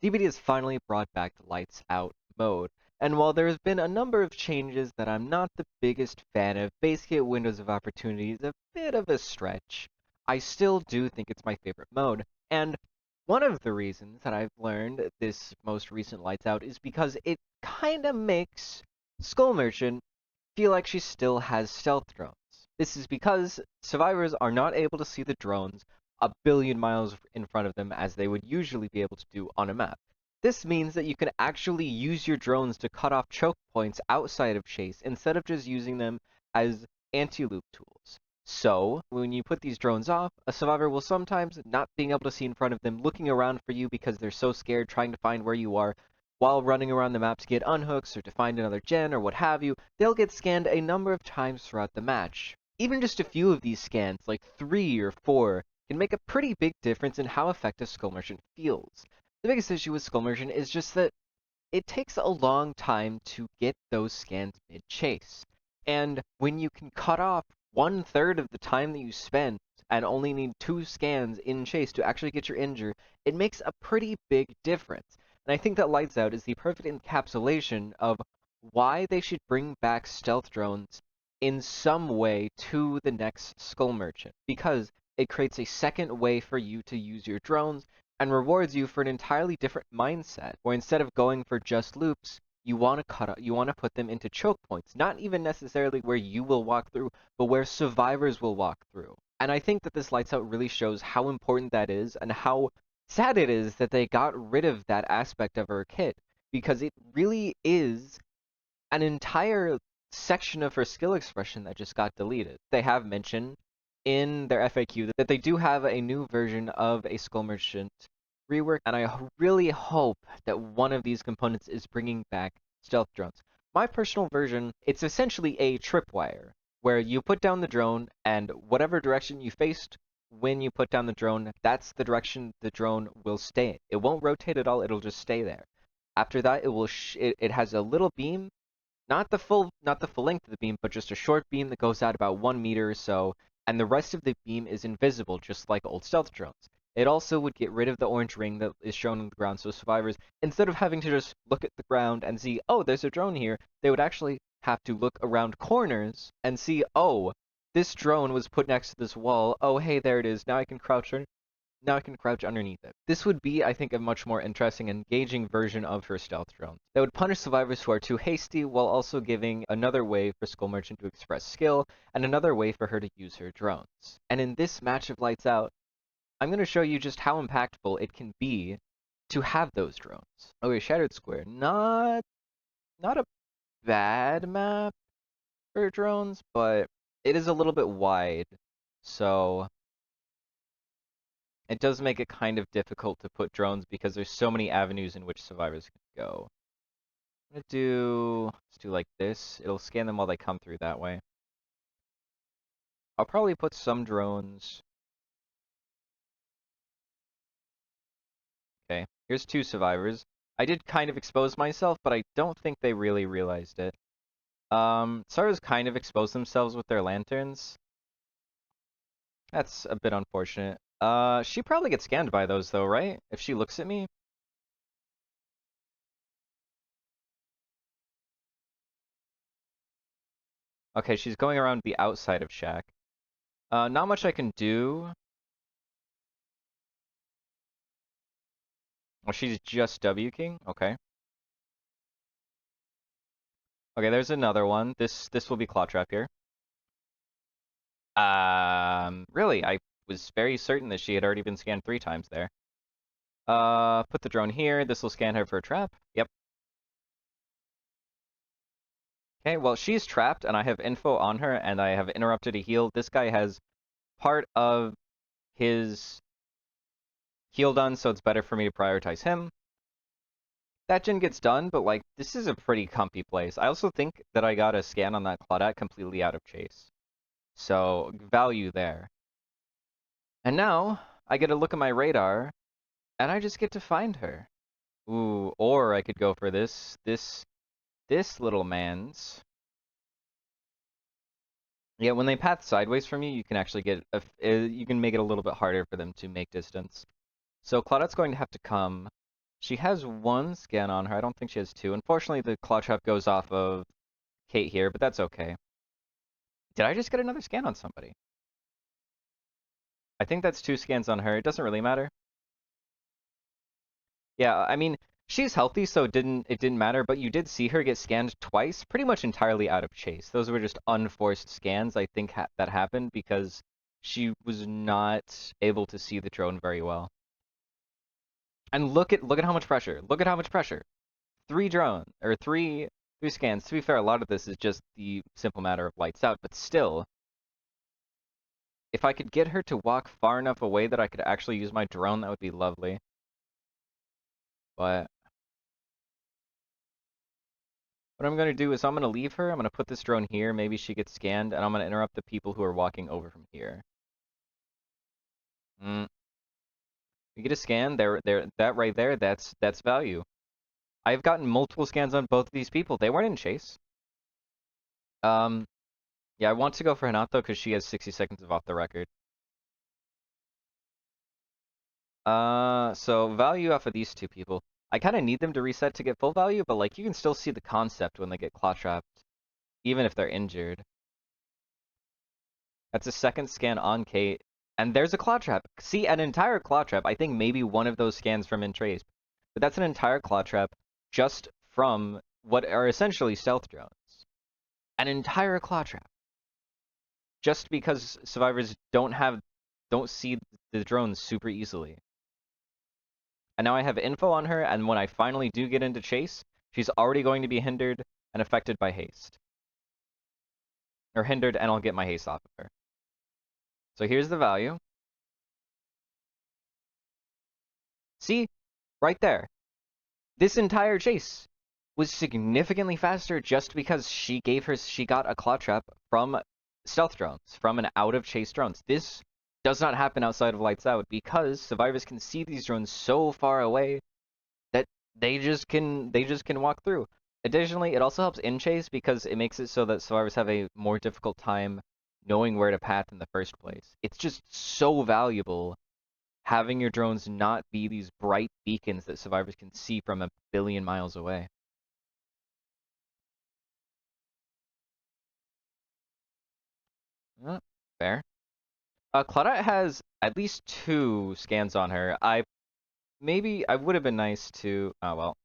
DBD has finally brought back the lights out mode, and while there has been a number of changes that I'm not the biggest fan of, base kit Windows of Opportunity is a bit of a stretch. I still do think it's my favorite mode, and one of the reasons that I've learned this most recent lights out is because it kinda makes Skull Merchant feel like she still has stealth drones. This is because survivors are not able to see the drones a billion miles in front of them as they would usually be able to do on a map. This means that you can actually use your drones to cut off choke points outside of chase instead of just using them as anti-loop tools. So, when you put these drones off, a survivor will sometimes not being able to see in front of them, looking around for you because they're so scared trying to find where you are, while running around the map to get unhooks or to find another gen or what have you. They'll get scanned a number of times throughout the match. Even just a few of these scans, like 3 or 4, can make a pretty big difference in how effective Skull Merchant feels. The biggest issue with Skull Merchant is just that it takes a long time to get those scans mid-chase. And when you can cut off 1/3 of the time that you spend and only need 2 scans in chase to actually get your injure, it makes a pretty big difference. And I think that Lights Out is the perfect encapsulation of why they should bring back stealth drones in some way to the next Skull Merchant. Because it creates a second way for you to use your drones and rewards you for an entirely different mindset, where instead of going for just loops, you want to put them into choke points, not even necessarily where you will walk through, but where survivors will walk through. And I think that this Lights Out really shows how important that is and how sad it is that they got rid of that aspect of her kit, because it really is an entire section of her skill expression that just got deleted. They have mentioned in their FAQ that they do have a new version of a Skull Merchant rework, and I really hope that one of these components is bringing back stealth drones. My personal version, it's essentially a tripwire, where you put down the drone, and whatever direction you faced when you put down the drone, that's the direction the drone will stay. It won't rotate at all, it'll just stay there. After that, it has a little beam, not the full length of the beam, but just a short beam that goes out about 1 meter or so, and the rest of the beam is invisible, just like old stealth drones. It also would get rid of the orange ring that is shown on the ground, so survivors, instead of having to just look at the ground and see, oh, there's a drone here, they would actually have to look around corners and see, oh, this drone was put next to this wall. Oh, hey, there it is. Now I can crouch underneath it. This would be, I think, a much more interesting and engaging version of her stealth drone that would punish survivors who are too hasty while also giving another way for Skull Merchant to express skill and another way for her to use her drones. And in this match of Lights Out, I'm going to show you just how impactful it can be to have those drones. Okay, Shattered Square. Not a bad map for drones, but it is a little bit wide, so it does make it kind of difficult to put drones because there's so many avenues in which survivors can go. Let's do like this. It'll scan them while they come through that way. I'll probably put some drones. Okay, here's 2 survivors. I did kind of expose myself, but I don't think they really realized it. Survivors kind of expose themselves with their lanterns. That's a bit unfortunate. She probably gets scanned by those though, right? If she looks at me? Okay, she's going around the outside of Shack. Not much I can do. Well, she's just W king? Okay. Okay, there's another one. This will be Claw Trap here. Really, I was very certain that she had already been scanned 3 times there. Put the drone here. This will scan her for a trap. Yep. Okay, well, she's trapped, and I have info on her, and I have interrupted a heal. This guy has part of his heal done, so it's better for me to prioritize him. That gen gets done, but, like, this is a pretty comfy place. I also think that I got a scan on that Claudette completely out of chase. So, value there. And now, I get a look at my radar, and I just get to find her. Ooh, or I could go for this little man's. Yeah, when they path sideways from you, you can actually you can make it a little bit harder for them to make distance. So Claudette's going to have to come She has one scan on her. I don't think she has two. Unfortunately, the claw trap goes off of Kate here, but that's okay. Did I just get another scan on somebody? I think that's two scans on her. It doesn't really matter. Yeah, I mean, she's healthy, so it didn't matter, but you did see her get scanned twice, pretty much entirely out of chase. Those were just unforced scans, I think that happened because she was not able to see the drone very well. And look at how much pressure. Look at how much pressure. Three scans. To be fair, a lot of this is just the simple matter of lights out, but still, if I could get her to walk far enough away that I could actually use my drone, that would be lovely. But what I'm going to do is I'm going to leave her. I'm going to put this drone here. Maybe she gets scanned, and I'm going to interrupt the people who are walking over from here. You get a scan. That right there, that's value. I've gotten multiple scans on both of these people. They weren't in chase. Yeah, I want to go for Hanato because she has 60 seconds of off the record. So value off of these two people. I kind of need them to reset to get full value, but like you can still see the concept when they get claw trapped, even if they're injured. That's a second scan on Kate, and there's a claw trap. See, an entire claw trap. I think maybe one of those scans from Intrace, but that's an entire claw trap just from what are essentially stealth drones. An entire claw trap. Just because survivors don't see the drones super easily. And now I have info on her, and when I finally do get into chase, she's already going to be hindered and affected by haste. Or hindered, and I'll get my haste off of her. So here's the value. See? Right there. This entire chase was significantly faster just because she got a claw trap from stealth drones, from an out of chase drones. This does not happen outside of lights out because survivors can see these drones so far away that they just can walk through. Additionally, it also helps in chase because it makes it so that survivors have a more difficult time knowing where to path in the first place. It's just so valuable having your drones not be these bright beacons that survivors can see from a billion miles away. Uh, Fair. Claudette has at least two scans on her. I would have been nice to. Oh well,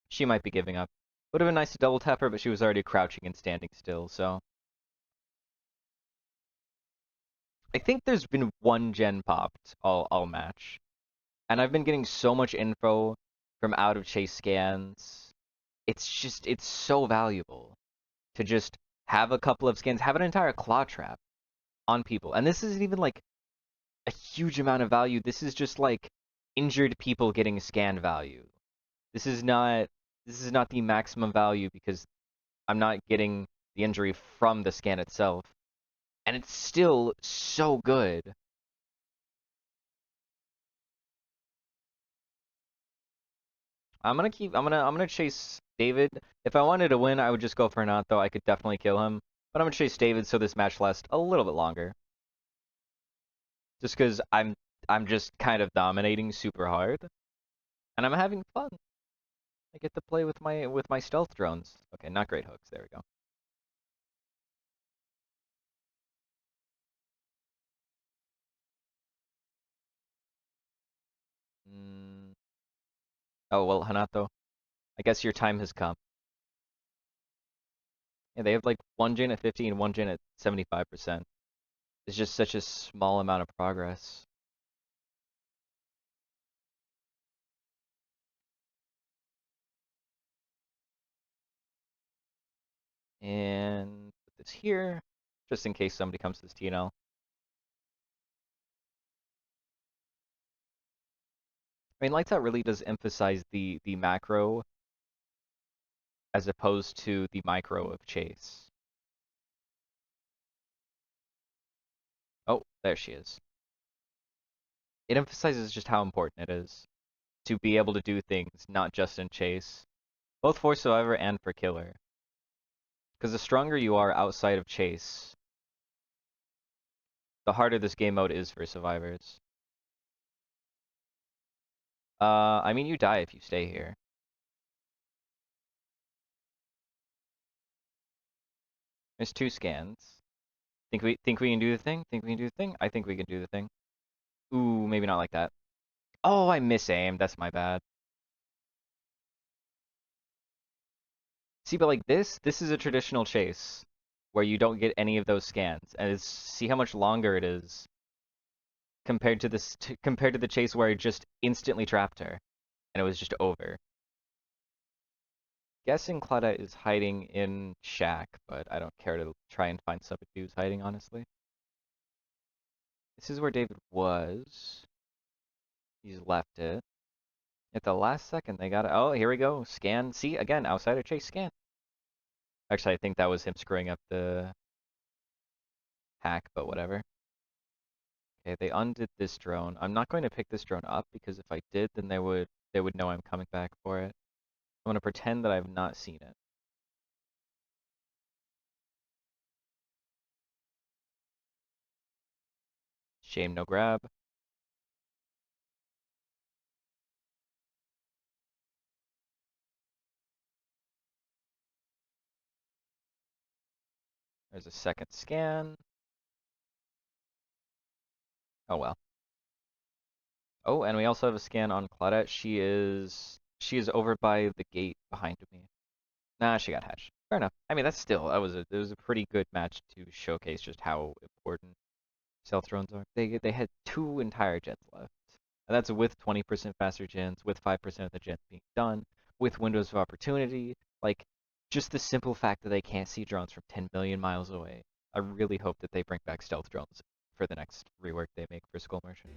she might be giving up. Would have been nice to double tap her, but she was already crouching and standing still. So I think there's been one gen popped all match, and I've been getting so much info from out of chase scans. It's so valuable to just have a couple of scans, have an entire claw trap on people. And this isn't even like a huge amount of value. This is just like injured people getting scan value. This is not this is not the maximum value because I'm not getting the injury from the scan itself. And it's still so good. I'm gonna chase David. If I wanted to win, I would just go for not though. I could definitely kill him. But I'm gonna chase David so this match lasts a little bit longer. Just because I'm just kind of dominating super hard. And I'm having fun. I get to play with my stealth drones. Okay, not great hooks. There we go. Mm. Oh well, Hanato. I guess your time has come. Yeah, they have like one gen at 50 and one gen at 75%. It's just such a small amount of progress. And put this here, just in case somebody comes to this TNL. I mean, Lights Out really does emphasize the macro as opposed to the micro of Chase. Oh, there she is. It emphasizes just how important it is to be able to do things not just in Chase, both for Survivor and for Killer. Because the stronger you are outside of Chase, the harder this game mode is for survivors. I mean, you die if you stay here. There's 2 scans. Think we can do the thing? Think we can do the thing? I think we can do the thing. Ooh, maybe not like that. Oh, I misaimed. That's my bad. See, but like this is a traditional chase where you don't get any of those scans, and see how much longer it is compared to compared to the chase where I just instantly trapped her, and it was just over. Guessing Claudette is hiding in Shack, but I don't care to try and find somebody who's hiding, honestly. This is where David was. He's left it. At the last second, they got it. Oh, here we go. Scan. See, again, outsider chase scan. Actually, I think that was him screwing up the hack, but whatever. Okay, they undid this drone. I'm not going to pick this drone up because if I did, then they would know I'm coming back for it. I'm going to pretend that I've not seen it. Shame, no grab. There's a second scan. Oh well. Oh, and we also have a scan on Claudette. She is over by the gate behind me. Nah, she got hatched. Fair enough. I mean, that's still it was a pretty good match to showcase just how important stealth drones are. They had 2 entire gens left. And that's with 20% faster gens, with 5% of the gens being done, with windows of opportunity. Like, just the simple fact that they can't see drones from 10 million miles away. I really hope that they bring back stealth drones for the next rework they make for Skull Merchant.